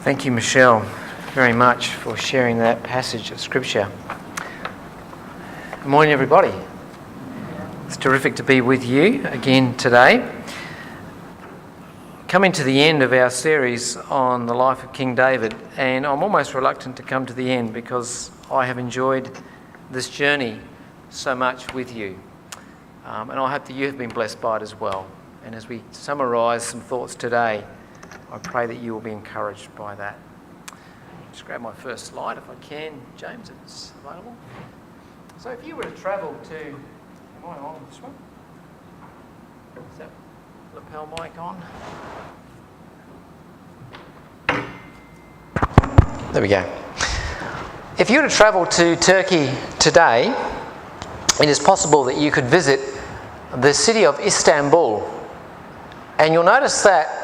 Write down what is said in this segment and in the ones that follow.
Thank you, Michelle, very much for sharing that passage of Scripture. Good morning, everybody. It's terrific to be with you again today. Coming to the end of our series on the life of King David, and I'm almost reluctant to come to the end because I have enjoyed this journey so much with you. And I hope that you have been blessed by it as well. And as we summarise some thoughts today, I pray that you will be encouraged by that. Just grab my first slide if I can, James, if it's available. So if you were to travel to... Am I on this one? Is that lapel mic on? There we go. If you were to travel to Turkey today, it is possible that you could visit the city of Istanbul. And you'll notice that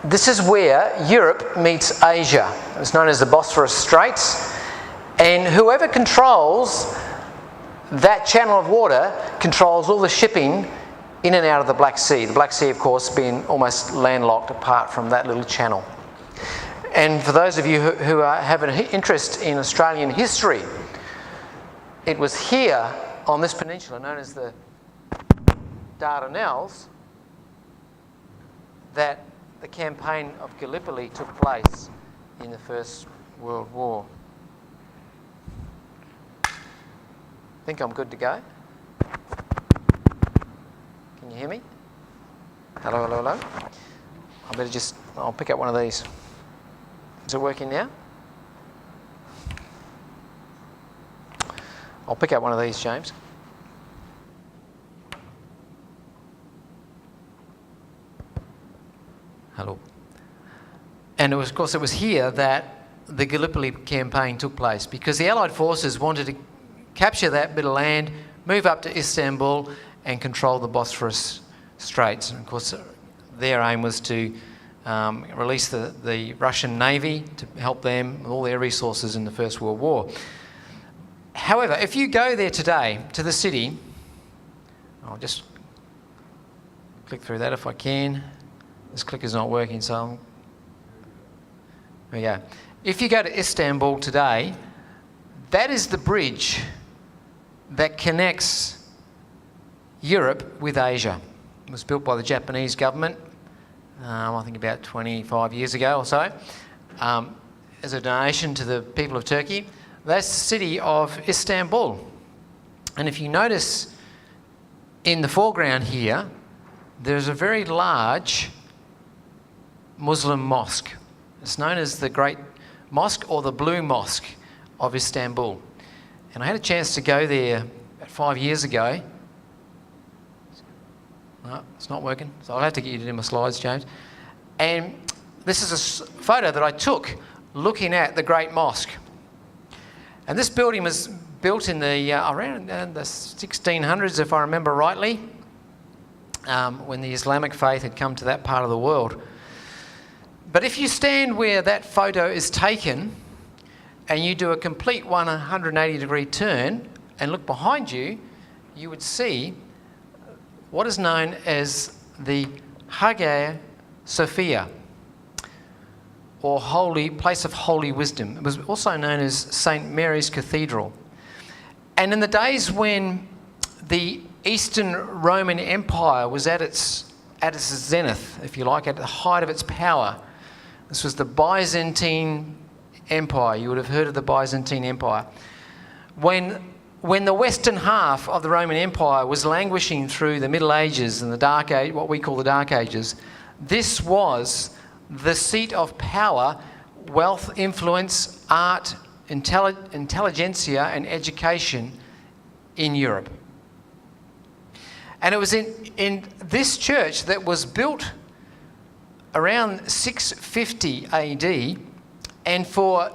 this is where Europe meets Asia. It's known as the Bosphorus Straits. And whoever controls that channel of water controls all the shipping in and out of the Black Sea. The Black Sea, of course, being almost landlocked apart from that little channel. And for those of you who have an interest in Australian history, it was here on this peninsula known as the Dardanelles that the campaign of Gallipoli took place in the First World War. Think I'm good to go? Can you hear me? Hello, hello, hello. I'll pick up one of these. Is it working now? I'll pick up one of these, James. Hello. And of course it was here that the Gallipoli campaign took place because the Allied forces wanted to capture that bit of land, move up to Istanbul and control the Bosphorus Straits. And of course their aim was to release the Russian Navy to help them with all their resources in the First World War. However, if you go there today to the city, I'll just click through that if I can. This clicker's not working, so there we go. If you go to Istanbul today, that is the bridge that connects Europe with Asia. It was built by the Japanese government, I think about 25 years ago or so, as a donation to the people of Turkey. That's the city of Istanbul. And if you notice in the foreground here, there's a very large Muslim mosque. It's known as the Great Mosque or the Blue Mosque of Istanbul. And I had a chance to go there about 5 years ago. No, it's not working, so I'll have to get you to do my slides, James. And this is a photo that I took looking at the Great Mosque. And this building was built in the around the 1600s, if I remember rightly, when the Islamic faith had come to that part of the world. But if you stand where that photo is taken and you do a complete 180-degree turn and look behind you, you would see what is known as the Hagia Sophia, or place of holy wisdom. It was also known as St. Mary's Cathedral. And in the days when the Eastern Roman Empire was at its zenith, if you like, at the height of its power, this was the Byzantine Empire. You would have heard of the Byzantine Empire. When the western half of the Roman Empire was languishing through the Middle Ages and the Dark Age, what we call the Dark Ages, this was the seat of power, wealth, influence, art, intelligentsia and education in Europe. And it was in this church that was built around 650 AD, and for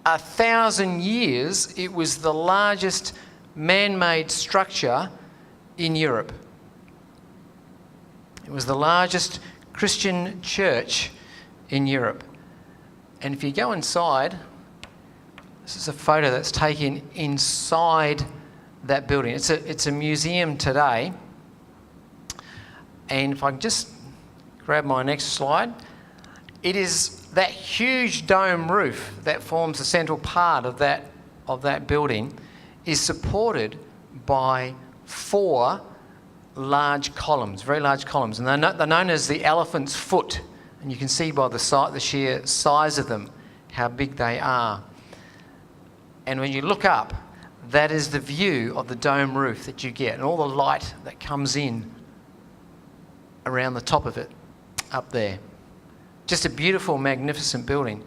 1,000 years it was the largest man-made structure in Europe. It was the largest Christian church in Europe. And if you go inside, this is a photo that's taken inside that building. It's a museum today. And if I can just grab my next slide. it is that huge dome roof that forms the central part of that building is supported by 4 large columns, very large columns, and they're known as the elephant's foot. And you can see by the sheer size of them how big they are. And when you look up, that is the view of the dome roof that you get, and all the light that comes in around the top of it up there. Just a beautiful, magnificent building.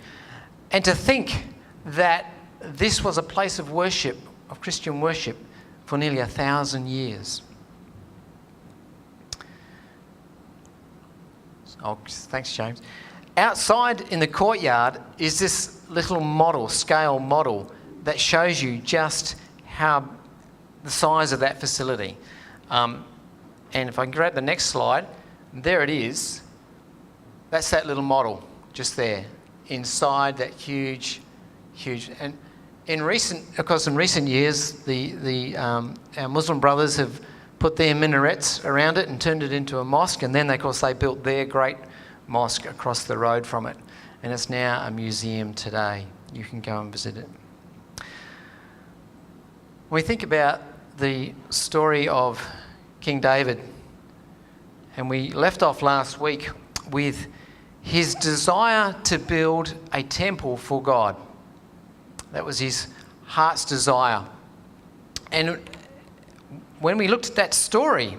And to think that this was a place of worship, of Christian worship, for nearly 1,000 years. Oh, thanks, James. Outside in the courtyard is this little scale model that shows you just how the size of that facility. And if I can grab the next slide, there it is. That's that little model just there inside that huge. And in recent years, our Muslim brothers have put their minarets around it and turned it into a mosque, and then, of course, they built their great mosque across the road from it, and it's now a museum today. You can go and visit it. When we think about the story of King David, and we left off last week with his desire to build a temple for God. That was his heart's desire. And when we looked at that story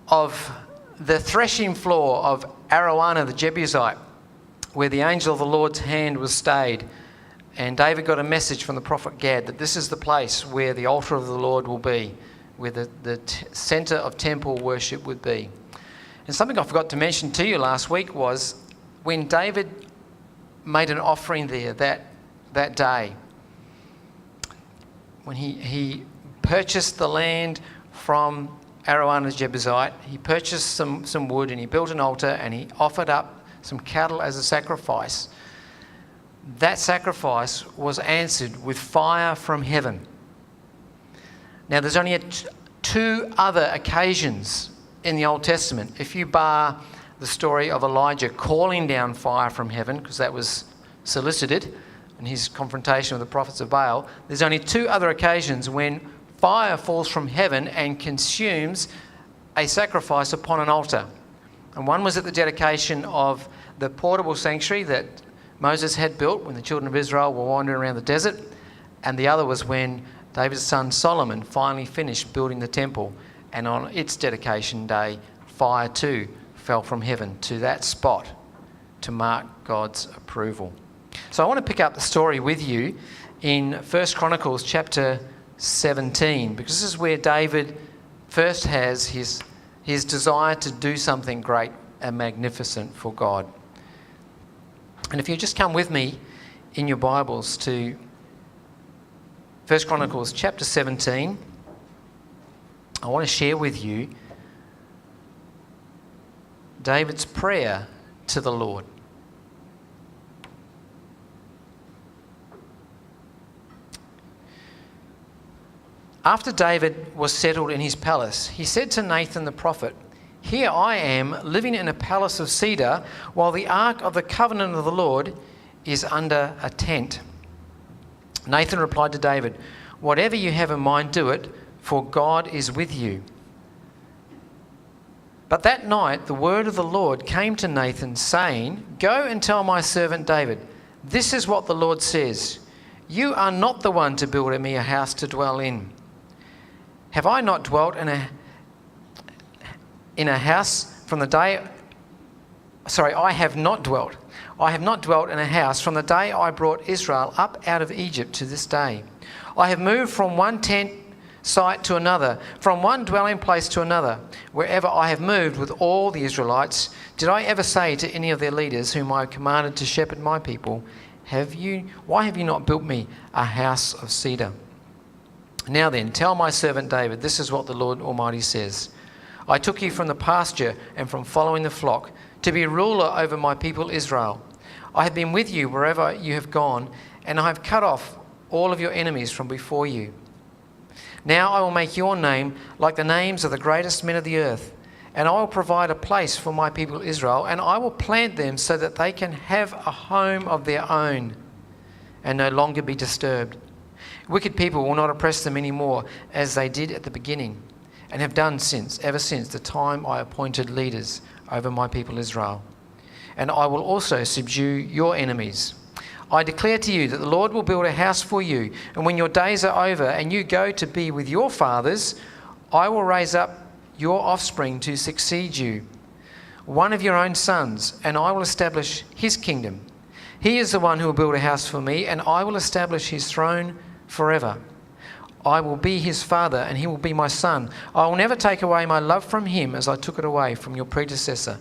of the threshing floor of Araunah the Jebusite, where the angel of the Lord's hand was stayed, and David got a message from the prophet Gad that this is the place where the altar of the Lord will be, where the centre of temple worship would be. And something I forgot to mention to you last week was when David made an offering there that day, when he purchased the land from Araunah the Jebusite, he purchased some wood and he built an altar and he offered up some cattle as a sacrifice. That sacrifice was answered with fire from heaven. Now, there's only 2 other occasions in the Old Testament, if you bar the story of Elijah calling down fire from heaven, because that was solicited in his confrontation with the prophets of Baal. There's only 2 other occasions when fire falls from heaven and consumes a sacrifice upon an altar. And one was at the dedication of the portable sanctuary that Moses had built when the children of Israel were wandering around the desert. And the other was when David's son Solomon finally finished building the temple. And on its dedication day, fire too fell from heaven to that spot to mark God's approval. So I want to pick up the story with you in 1 Chronicles chapter 17, because this is where David first has his desire to do something great and magnificent for God. And if you just come with me in your Bibles to 1 Chronicles chapter 17, I want to share with you David's prayer to the Lord. After David was settled in his palace, he said to Nathan the prophet, "Here I am, living in a palace of cedar, while the ark of the covenant of the Lord is under a tent." Nathan replied to David, "Whatever you have in mind, do it, for God is with you." But that night the word of the Lord came to Nathan, saying, "Go and tell my servant David, this is what the Lord says. You are not the one to build me a house to dwell in. Have I not dwelt in a house from the day... I have not dwelt in a house from the day I brought Israel up out of Egypt to this day. I have moved from one tent site to another, from one dwelling place to another. Wherever I have moved with all the Israelites, did I ever say to any of their leaders whom I commanded to shepherd my people, why have you not built me a house of cedar? Now then, tell my servant David, this is what the Lord Almighty says. I took you from the pasture and from following the flock to be ruler over my people Israel. I have been with you wherever you have gone, and I have cut off all of your enemies from before you. Now I will make your name like the names of the greatest men of the earth, and I will provide a place for my people Israel, and I will plant them so that they can have a home of their own and no longer be disturbed. Wicked people will not oppress them anymore as they did at the beginning and have done ever since the time I appointed leaders over my people Israel. And I will also subdue your enemies. I declare to you that the Lord will build a house for you, and when your days are over and you go to be with your fathers, I will raise up your offspring to succeed you, one of your own sons, and I will establish his kingdom. He is the one who will build a house for me, and I will establish his throne forever. I will be his father, and he will be my son. I will never take away my love from him as I took it away from your predecessor.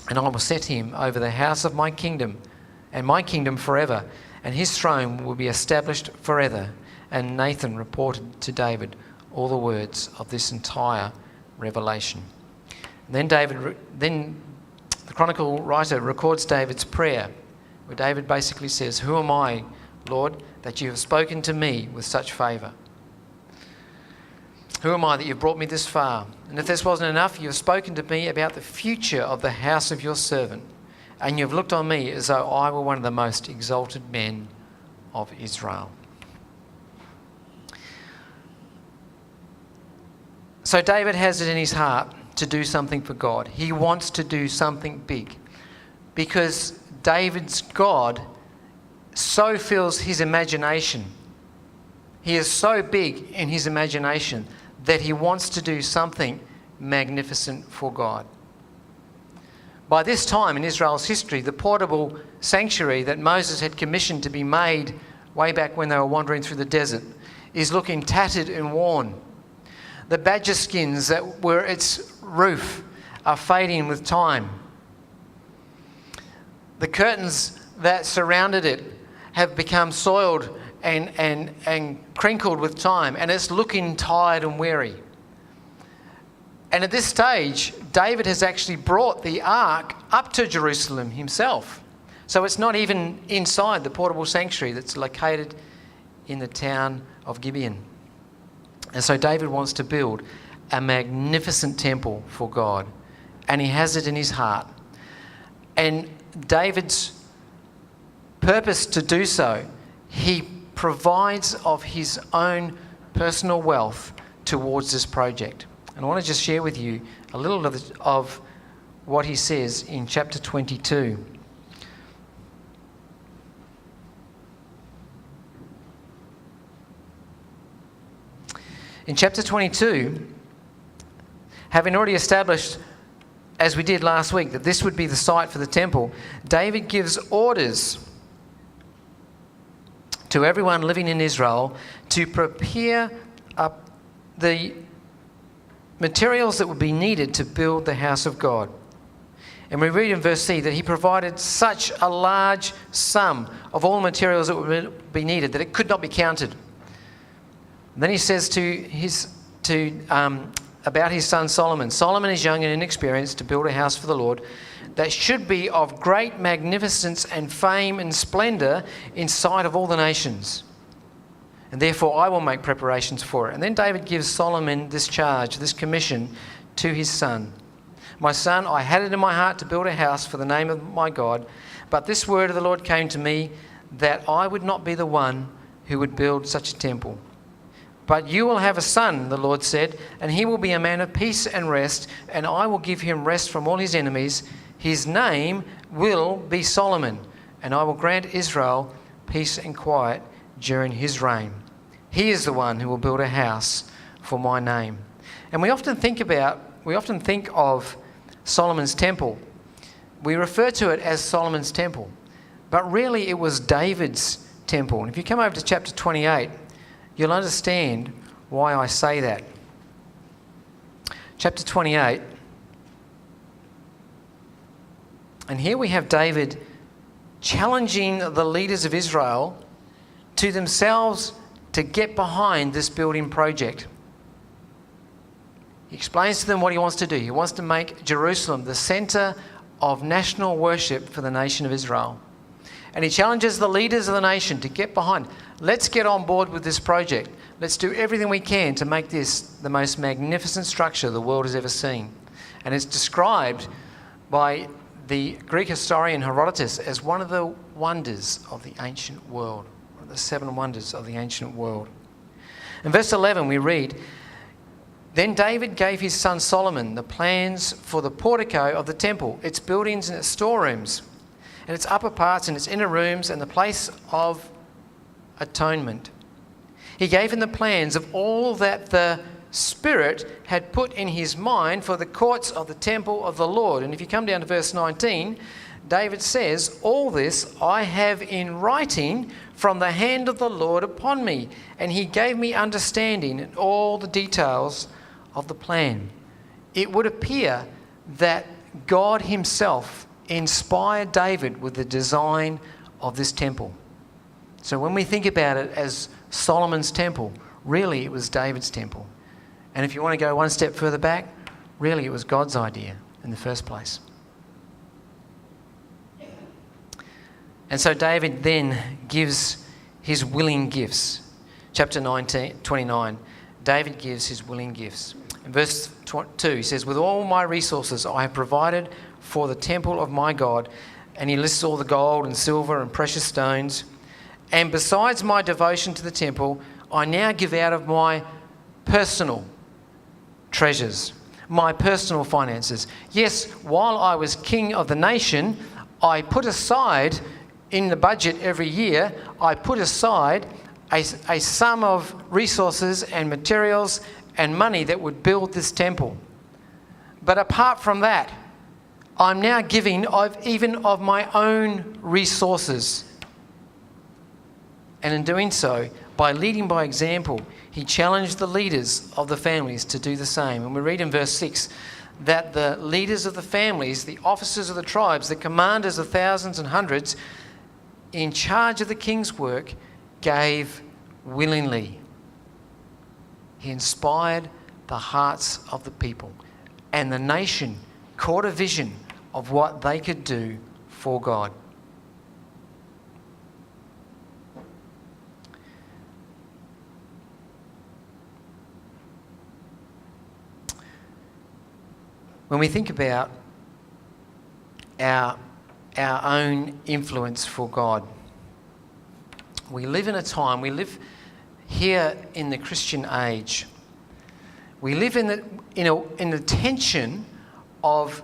And I will set him over the house of my kingdom, and my kingdom forever, and his throne will be established forever. And Nathan reported to David all the words of this entire revelation. And then the Chronicle writer records David's prayer, where David basically says, "Who am I, Lord, that you have spoken to me with such favour? Who am I that you've brought me this far? And if this wasn't enough, you have spoken to me about the future of the house of your servant, and you have looked on me as though I were one of the most exalted men of Israel." So David has it in his heart to do something for God. He wants to do something big because David's God so fills his imagination. He is so big in his imagination that he wants to do something magnificent for God. By this time in Israel's history, the portable sanctuary that Moses had commissioned to be made way back when they were wandering through the desert is looking tattered and worn. The badger skins that were its roof are fading with time. The curtains that surrounded it have become soiled and crinkled with time, and it's looking tired and weary. And at this stage, David has actually brought the ark up to Jerusalem himself. So it's not even inside the portable sanctuary that's located in the town of Gibeon. And so David wants to build a magnificent temple for God, and he has it in his heart. And David's purpose to do so, he provides of his own personal wealth towards this project. And I want to just share with you a little of what he says in chapter 22. In chapter 22, having already established, as we did last week, that this would be the site for the temple, David gives orders to everyone living in Israel to prepare up the materials that would be needed to build the house of God. And we read in verse C that he provided such a large sum of all the materials that would be needed that it could not be counted. And then he says about his son Solomon, "Solomon is young and inexperienced to build a house for the Lord that should be of great magnificence and fame and splendour in sight of all the nations. And therefore I will make preparations for it." And then David gives Solomon this charge, this commission to his son. "My son, I had it in my heart to build a house for the name of my God, but this word of the Lord came to me that I would not be the one who would build such a temple. But you will have a son," the Lord said, "and he will be a man of peace and rest, and I will give him rest from all his enemies. His name will be Solomon, and I will grant Israel peace and quiet during his reign. He is the one who will build a house for my name." And we often think of Solomon's temple. We refer to it as Solomon's temple, but really it was David's temple. And if you come over to chapter 28, you'll understand why I say that. Chapter 28. And here we have David challenging the leaders of Israel to themselves to get behind this building project. He explains to them what he wants to do. He wants to make Jerusalem the centre of national worship for the nation of Israel. And he challenges the leaders of the nation to get behind. Let's get on board with this project. let's do everything we can to make this the most magnificent structure the world has ever seen. And it's described by the Greek historian Herodotus as one of the wonders of the ancient world, one of the 7 wonders of the ancient world. In verse 11 we read, "Then David gave his son Solomon the plans for the portico of the temple, its buildings and its storerooms, and its upper parts and its inner rooms and the place of atonement. He gave him the plans of all that the Spirit had put in his mind for the courts of the temple of the Lord." And if you come down to verse 19, David says, "All this I have in writing from the hand of the Lord upon me, and he gave me understanding in all the details of the plan." It would appear that God himself inspired David with the design of this temple. So when we think about it as Solomon's temple, really it was David's temple. And if you want to go one step further back, really it was God's idea in the first place. And so David then gives his willing gifts. Chapter 29, David gives his willing gifts. In verse 2, he says, "With all my resources I have provided for the temple of my God." And he lists all the gold and silver and precious stones. "And besides my devotion to the temple, I now give out of my personal treasures, my personal finances. Yes, while I was king of the nation, I put aside in the budget every year, I put aside a sum of resources and materials and money that would build this temple. But apart from that, I'm now giving even of my own resources." And in doing so, by leading by example, he challenged the leaders of the families to do the same. And we read in verse 6 that the leaders of the families, the officers of the tribes, the commanders of thousands and hundreds, in charge of the king's work, gave willingly. He inspired the hearts of the people, and the nation caught a vision of what they could do for God. When we think about our own influence for God, we live in a time, we live here in the Christian age, we live in the tension of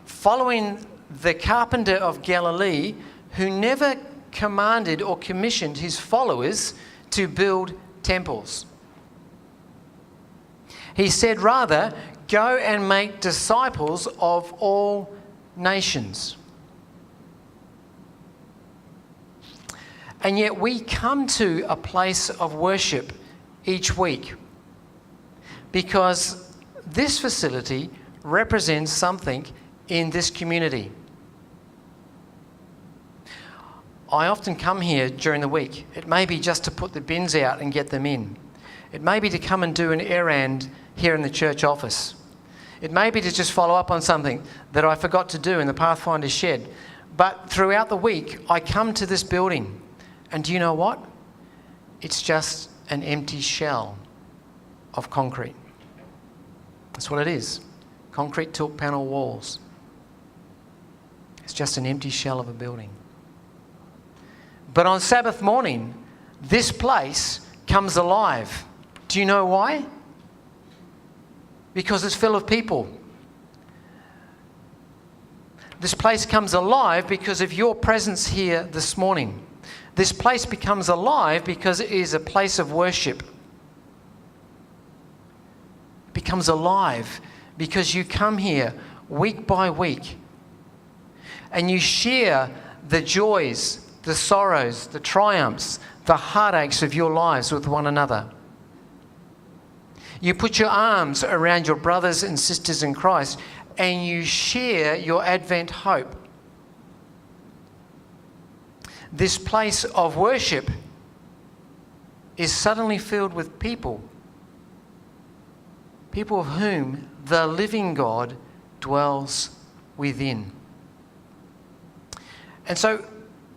following the carpenter of Galilee, who never commanded or commissioned his followers to build temples. He said rather, "Go and make disciples of all nations." And yet we come to a place of worship each week because this facility represents something in this community. I often come here during the week. It may be just to put the bins out and get them in. It may be to come and do an errand here in the church office. It may be to just follow up on something that I forgot to do in the Pathfinder shed. But throughout the week, I come to this building. And do you know what? It's just an empty shell of concrete. That's what it is. Concrete tilt panel walls. It's just an empty shell of a building. But on Sabbath morning, this place comes alive. Do you know why? Because it's full of people. This place comes alive because of your presence here this morning. This place becomes alive because it is a place of worship. It becomes alive because you come here week by week and you share the joys, the sorrows, the triumphs, the heartaches of your lives with one another. You put your arms around your brothers and sisters in Christ and you share your Advent hope. This place of worship is suddenly filled with people of whom the living God dwells within. And so,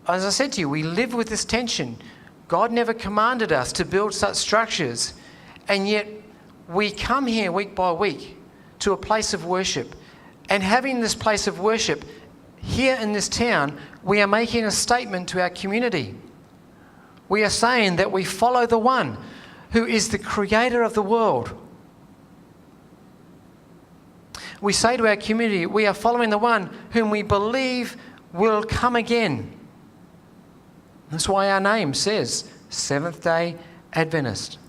as I said to you, we live with this tension. God never commanded us to build such structures, and yet we come here week by week to a place of worship. And having this place of worship here in this town, we are making a statement to our community. We are saying that we follow the one who is the creator of the world. We say to our community, we are following the one whom we believe will come again. That's why our name says Seventh-day Adventist.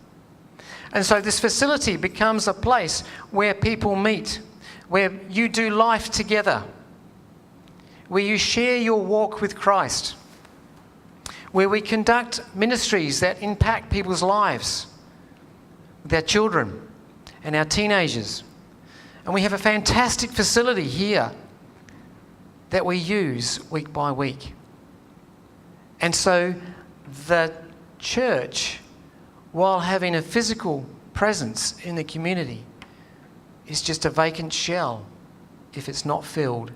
And so this facility becomes a place where people meet, where you do life together, where you share your walk with Christ, where we conduct ministries that impact people's lives, with our children and our teenagers. And we have a fantastic facility here that we use week by week. And so the church, while having a physical presence in the community, is just a vacant shell if it's not filled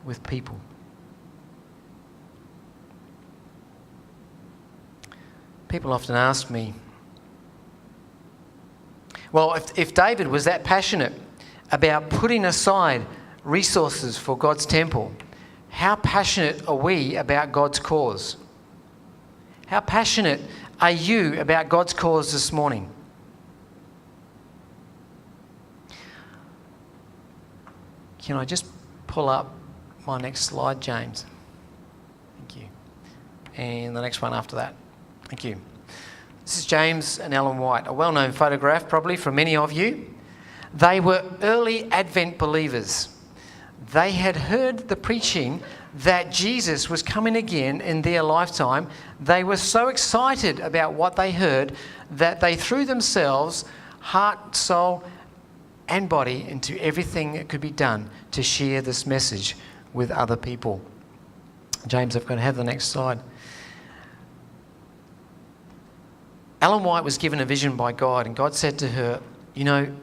with people. People often ask me, well, if David was that passionate about putting aside resources for God's temple, how passionate are we about God's cause? How passionate are you about God's cause this morning? Can I just pull up my next slide, James? Thank you. And the next one after that. Thank you. This is James and Ellen White, a well-known photograph probably for many of you. They were early Advent believers. They had heard the preaching that Jesus was coming again in their lifetime. They were so excited about what they heard that they threw themselves, heart, soul, and body into everything that could be done to share this message with other people. James, I've got to have the next slide. Ellen White was given a vision by God, and God said to her, you know,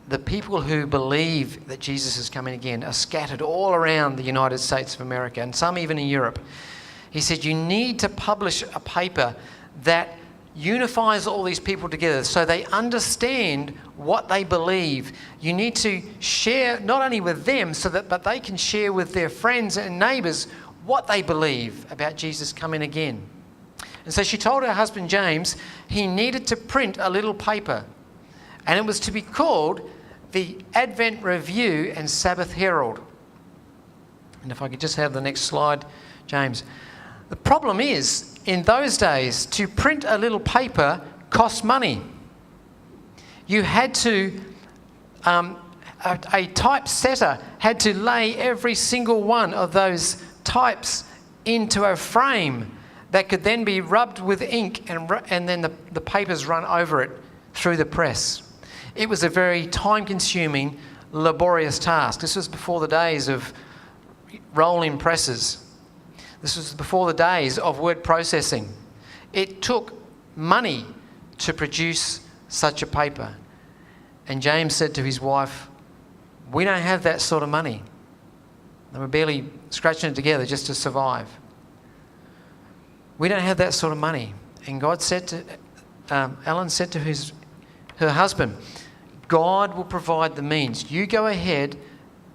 the people who believe that Jesus is coming again are scattered all around the United States of America, and some even in Europe. He said, you need to publish a paper that unifies all these people together so they understand what they believe. You need to share not only with them, but they can share with their friends and neighbours what they believe about Jesus coming again. And so she told her husband James he needed to print a little paper, and it was to be called the Advent Review and Sabbath Herald. And if I could just have the next slide, James. The problem is, in those days, to print a little paper cost money. You had to, a typesetter had to lay every single one of those types into a frame that could then be rubbed with ink and then the papers run over it through the press. It was a very time-consuming, laborious task. This was before the days of rolling presses. This was before the days of word processing. It took money to produce such a paper. And James said to his wife, we don't have that sort of money. They were barely scratching it together just to survive. We don't have that sort of money. And God said to, Ellen said to her husband, God will provide the means. You go ahead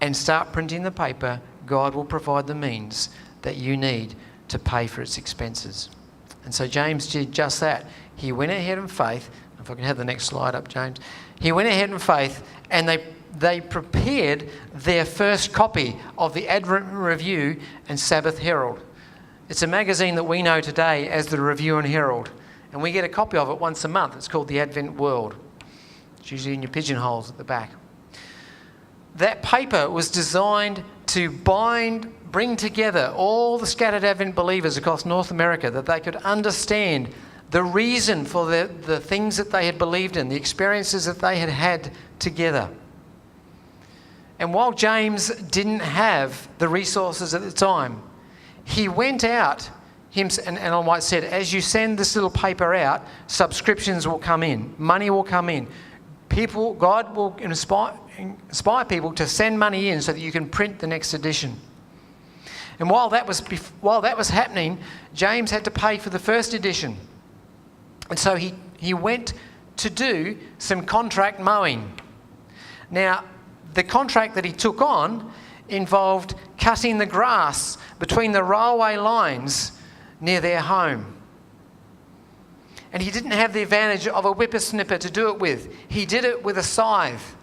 and start printing the paper. God will provide the means that you need to pay for its expenses. And so James did just that. He went ahead in faith. If I can have the next slide up, James. He went ahead in faith, and they prepared their first copy of the Advent Review and Sabbath Herald. It's a magazine that we know today as the Review and Herald, and we get a copy of it once a month. It's called the Advent World. It's usually in your pigeonholes at the back. That paper was designed to bring together all the scattered Advent believers across North America, that they could understand the reason for the things that they had believed in, the experiences that they had had together. And while James didn't have the resources at the time, he went out, and Ellen White said, as you send this little paper out, subscriptions will come in, money will come in. God will inspire people to send money in so that you can print the next edition. And while that was happening, James had to pay for the first edition. And so he went to do some contract mowing. Now, the contract that he took on involved cutting the grass between the railway lines near their home. And he didn't have the advantage of a whippersnipper to do it with. He did it with a scythe,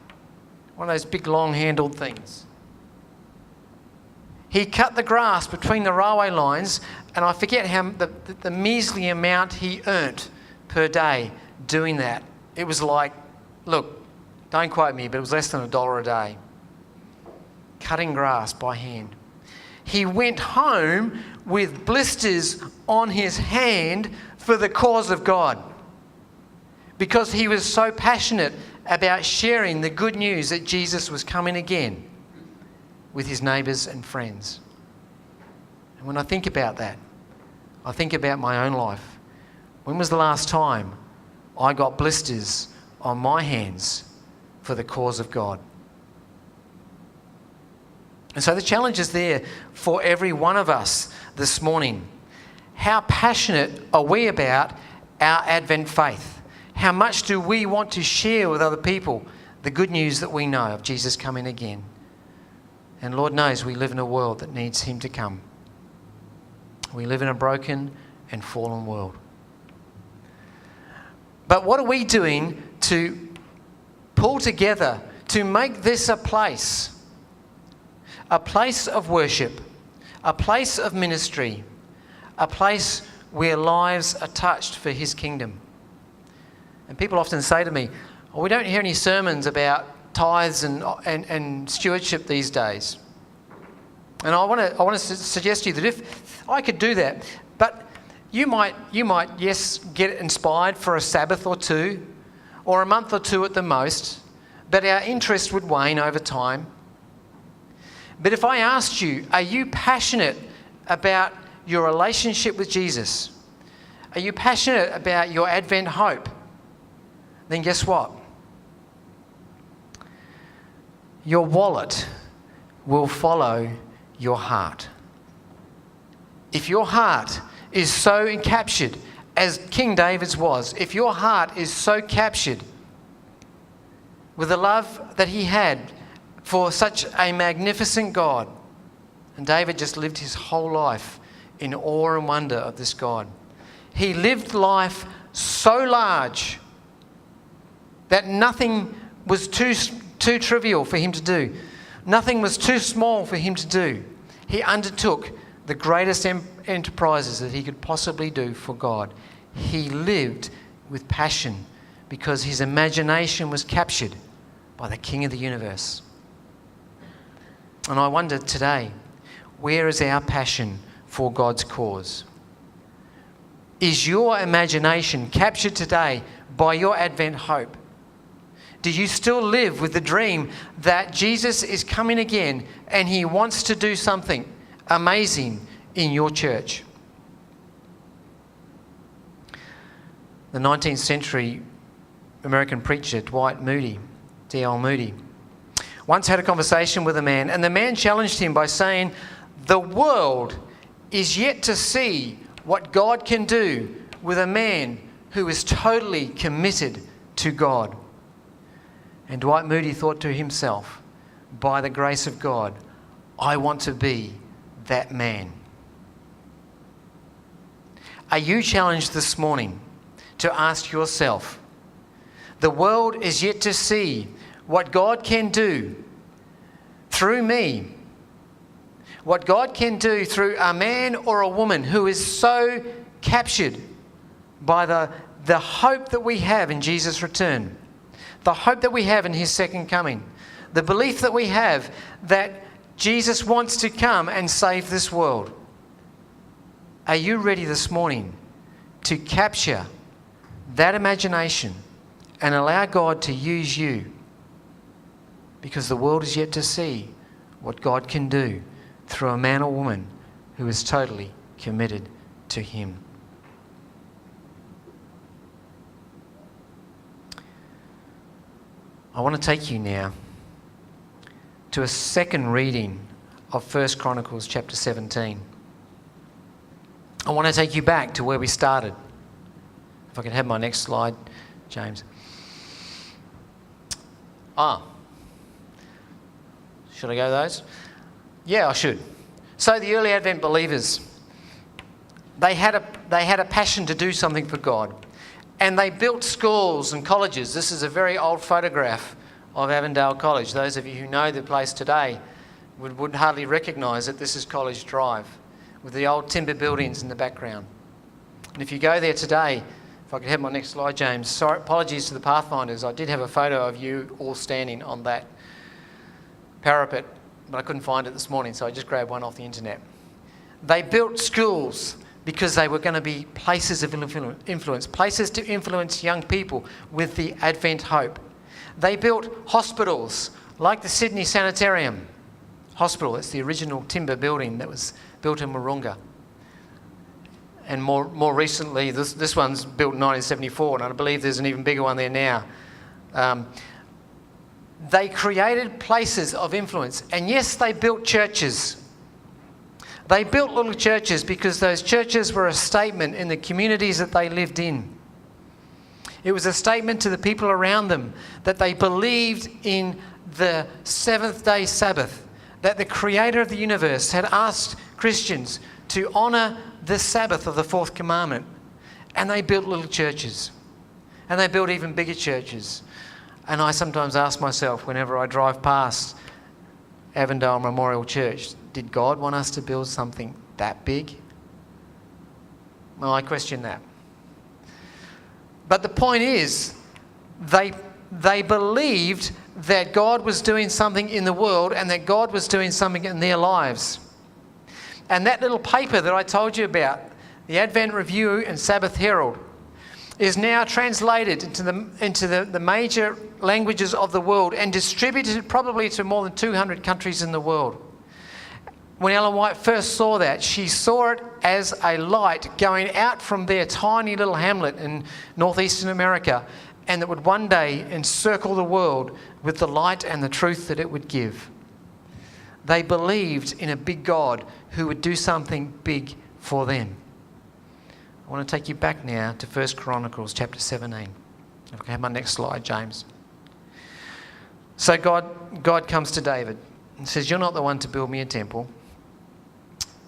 one of those big long-handled things. He cut the grass between the railway lines, and I forget how the measly amount he earned per day doing that. It was like, look, don't quote me, but it was less than $1 a day. Cutting grass by hand. He went home with blisters on his hand for the cause of God, because he was so passionate about sharing the good news that Jesus was coming again with his neighbours and friends. And when I think about that, I think about my own life. When was the last time I got blisters on my hands for the cause of God? And so the challenge is there for every one of us this morning. How passionate are we about our Advent faith? How much do we want to share with other people the good news that we know of Jesus coming again? And Lord knows we live in a world that needs him to come. We live in a broken and fallen world. But what are we doing to pull together to make this a place of worship, a place of ministry, a place where lives are touched for his kingdom? And people often say to me, oh, we don't hear any sermons about tithes and stewardship these days. And I want to suggest to you that if I could do that, but you might, yes, get inspired for a Sabbath or two, or a month or two at the most, but our interest would wane over time. But if I asked you, are you passionate about your relationship with Jesus? Are you passionate about your Advent hope? Then guess what? Your wallet will follow your heart. If your heart is so encaptured as King David's was, if your heart is so captured with the love that he had for such a magnificent God, and David just lived his whole life in awe and wonder of this God. He lived life so large that nothing was too trivial for him to do. Nothing was too small for him to do. He undertook the greatest enterprises that he could possibly do for God. He lived with passion because his imagination was captured by the King of the universe. And I wonder today, where is our passion for God's cause? Is your imagination captured today by your Advent hope? Do you still live with the dream that Jesus is coming again and he wants to do something amazing in your church? The 19th century American preacher Dwight Moody, D.L. Moody, once had a conversation with a man, and the man challenged him by saying, "The world is yet to see what God can do with a man who is totally committed to God." And Dwight Moody thought to himself, by the grace of God, I want to be that man. Are you challenged this morning to ask yourself, the world is yet to see what God can do through me, what God can do through a man or a woman who is so captured by the hope that we have in Jesus' return, the hope that we have in his second coming, the belief that we have that Jesus wants to come and save this world? Are you ready this morning to capture that imagination and allow God to use you? Because the world is yet to see what God can do through a man or woman who is totally committed to him. I want to take you now to a second reading of 1 Chronicles chapter 17. I want to take you back to where we started. If I can have my next slide, James. Should I go those? Yeah, I should. So the early Advent believers, they had a passion to do something for God. And they built schools and colleges. This is a very old photograph of Avondale College. Those of you who know the place today would hardly recognise that this is College Drive, with the old timber buildings in the background. And if you go there today, if I could have my next slide, James. Sorry, apologies to the Pathfinders. I did have a photo of you all standing on that parapet, but I couldn't find it this morning, so I just grabbed one off the internet. They built schools because they were going to be places of influence, places to influence young people with the Advent hope. They built hospitals like the Sydney Sanitarium Hospital. It's the original timber building that was built in Wahroonga. And more recently, this one's built in 1974, and I believe there's an even bigger one there now. They created places of influence. And yes, they built churches. They built little churches because those churches were a statement in the communities that they lived in. It was a statement to the people around them that they believed in the seventh-day Sabbath, that the Creator of the universe had asked Christians to honour the Sabbath of the fourth commandment. And they built little churches. And they built even bigger churches. And I sometimes ask myself, whenever I drive past Avondale Memorial Church, did God want us to build something that big? Well, I question that. But the point is, they believed that God was doing something in the world and that God was doing something in their lives. And that little paper that I told you about, the Advent Review and Sabbath Herald, is now translated into the major languages of the world and distributed probably to more than 200 countries in the world. When Ellen White first saw that, she saw it as a light going out from their tiny little hamlet in northeastern America, and that would one day encircle the world with the light and the truth that it would give. They believed in a big God who would do something big for them. I want to take you back now to 1 Chronicles chapter 17. If I can have my next slide, James. So God comes to David and says, "You're not the one to build me a temple."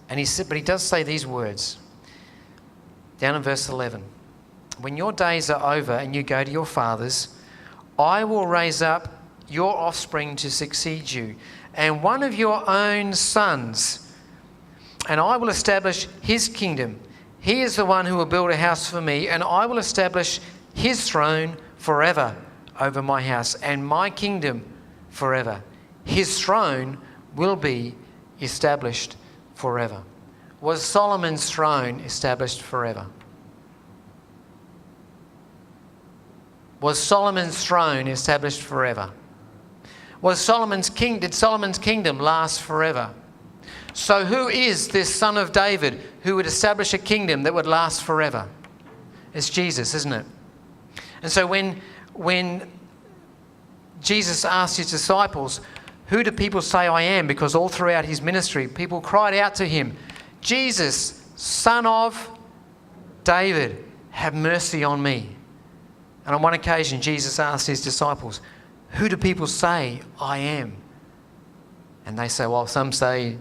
And but he does say these words down in verse 11. "When your days are over and you go to your fathers, I will raise up your offspring to succeed you, and one of your own sons, and I will establish his kingdom. He is the one who will build a house for me, and I will establish his throne forever over my house, and my kingdom forever. His throne will be established forever." Was Solomon's throne established forever? Was Solomon's throne established forever? Did Solomon's kingdom last forever? So who is this son of David who would establish a kingdom that would last forever? It's Jesus, isn't it? And so when Jesus asked his disciples, "Who do people say I am?" Because all throughout his ministry, people cried out to him, "Jesus, son of David, have mercy on me." And on one occasion, Jesus asked his disciples, "Who do people say I am?" And they say, "Well, some say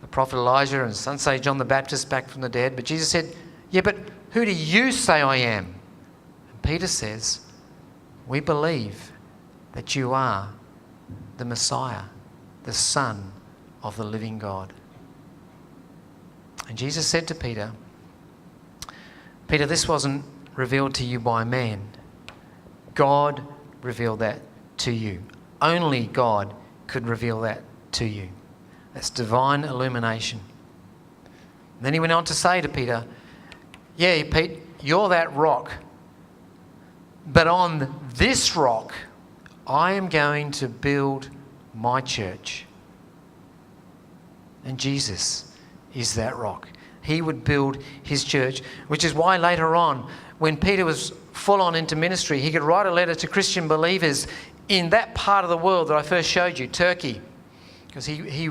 the prophet Elijah, and some say John the Baptist back from the dead." But Jesus said, "Yeah, but who do you say I am?" And Peter says, "We believe that you are the Messiah, the Son of the living God." And Jesus said to Peter, "Peter, this wasn't revealed to you by man. God revealed that to you. Only God could reveal that to you. That's divine illumination." And then he went on to say to Peter, "Yeah, Pete, you're that rock. But on this rock, I am going to build my church." And Jesus is that rock. He would build his church, which is why later on, when Peter was full on into ministry, he could write a letter to Christian believers in that part of the world that I first showed you, Turkey, because he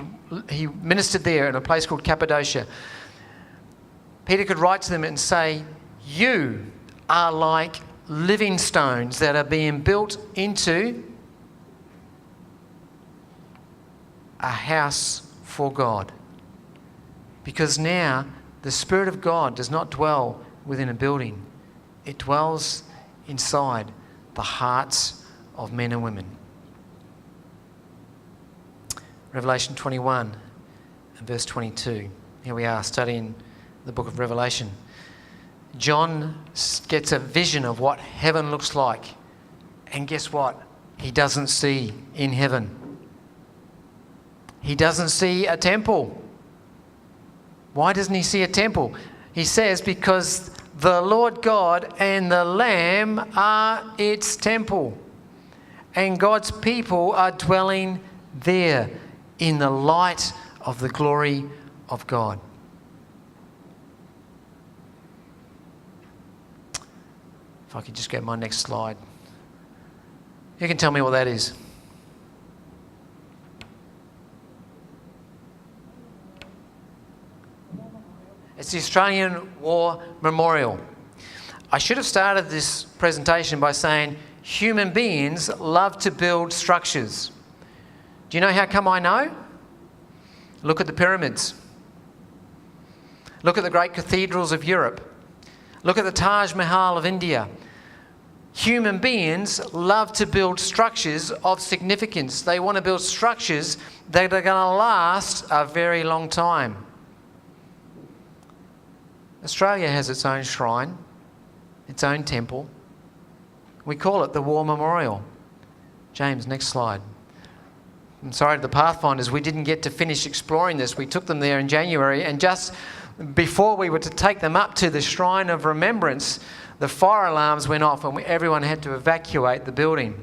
ministered there in a place called Cappadocia. Peter could write to them and say, you are like living stones that are being built into a house for God. Because now the Spirit of God does not dwell within a building. It dwells inside the hearts of men and women. Revelation 21 and verse 22. Here we are studying the book of Revelation. John gets a vision of what heaven looks like. And guess what? He doesn't see in heaven. He doesn't see a temple. Why doesn't he see a temple? He says, because the Lord God and the Lamb are its temple. And God's people are dwelling there in the light of the glory of God. If I could just get my next slide. You can tell me what that is. It's the Australian War Memorial. I should have started this presentation by saying human beings love to build structures. Do you know how come I know? Look at the pyramids. Look at the great cathedrals of Europe. Look at the Taj Mahal of India. Human beings love to build structures of significance. They want to build structures that are going to last a very long time. Australia has its own shrine, its own temple. We call it the War Memorial. James, next slide. I'm sorry to the Pathfinders, we didn't get to finish exploring this. We took them there in January, and just before we were to take them up to the Shrine of Remembrance, the fire alarms went off and everyone had to evacuate the building.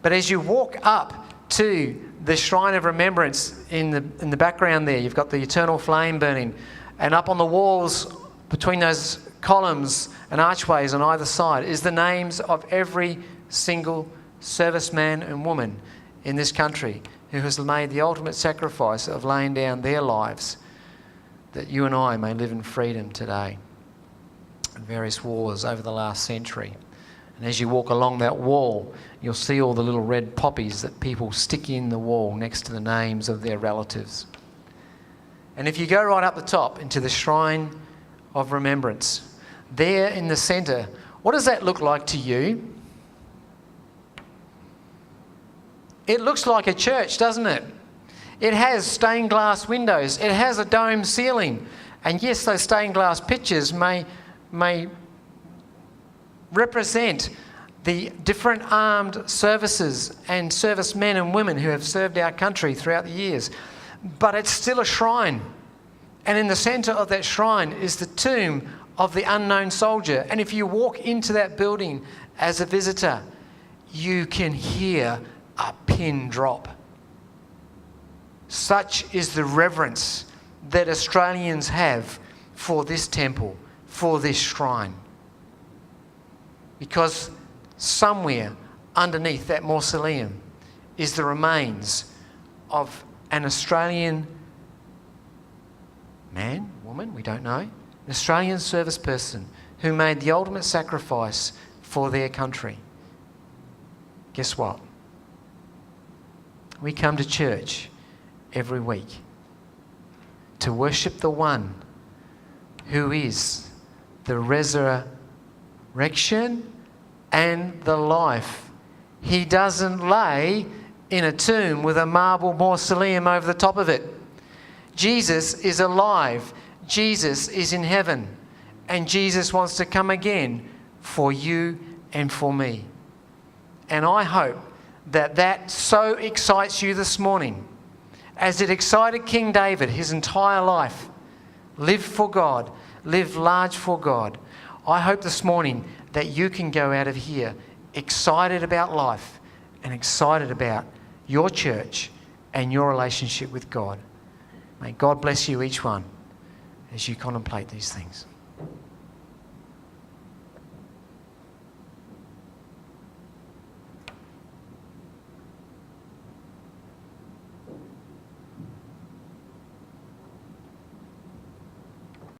But as you walk up to the Shrine of Remembrance in the background there, you've got the eternal flame burning. And up on the walls between those columns and archways on either side is the names of every single serviceman and woman in this country who has made the ultimate sacrifice of laying down their lives that you and I may live in freedom today. In various wars over the last century. And as you walk along that wall, you'll see all the little red poppies that people stick in the wall next to the names of their relatives. And if you go right up the top into the Shrine of Remembrance, there in the centre, what does that look like to you? It looks like a church, doesn't it? It has stained glass windows. It has a dome ceiling. And yes, those stained glass pictures may represent the different armed services and servicemen and women who have served our country throughout the years. But it's still a shrine. And in the centre of that shrine is the tomb of the unknown soldier. And if you walk into that building as a visitor, you can hear a pin drop. Such is the reverence that Australians have for this temple, for this shrine. Because somewhere underneath that mausoleum is the remains of an Australian man, woman, we don't know, an Australian service person who made the ultimate sacrifice for their country. Guess what? We come to church every week to worship the one who is the resurrection and the life. He doesn't lay in a tomb with a marble mausoleum over the top of it. Jesus is alive. Jesus is in heaven. And Jesus wants to come again for you and for me. And I hope that that so excites you this morning, as it excited King David his entire life. Live for God. Live large for God. I hope this morning that you can go out of here excited about life and excited about your church and your relationship with God. May God bless you each one as you contemplate these things.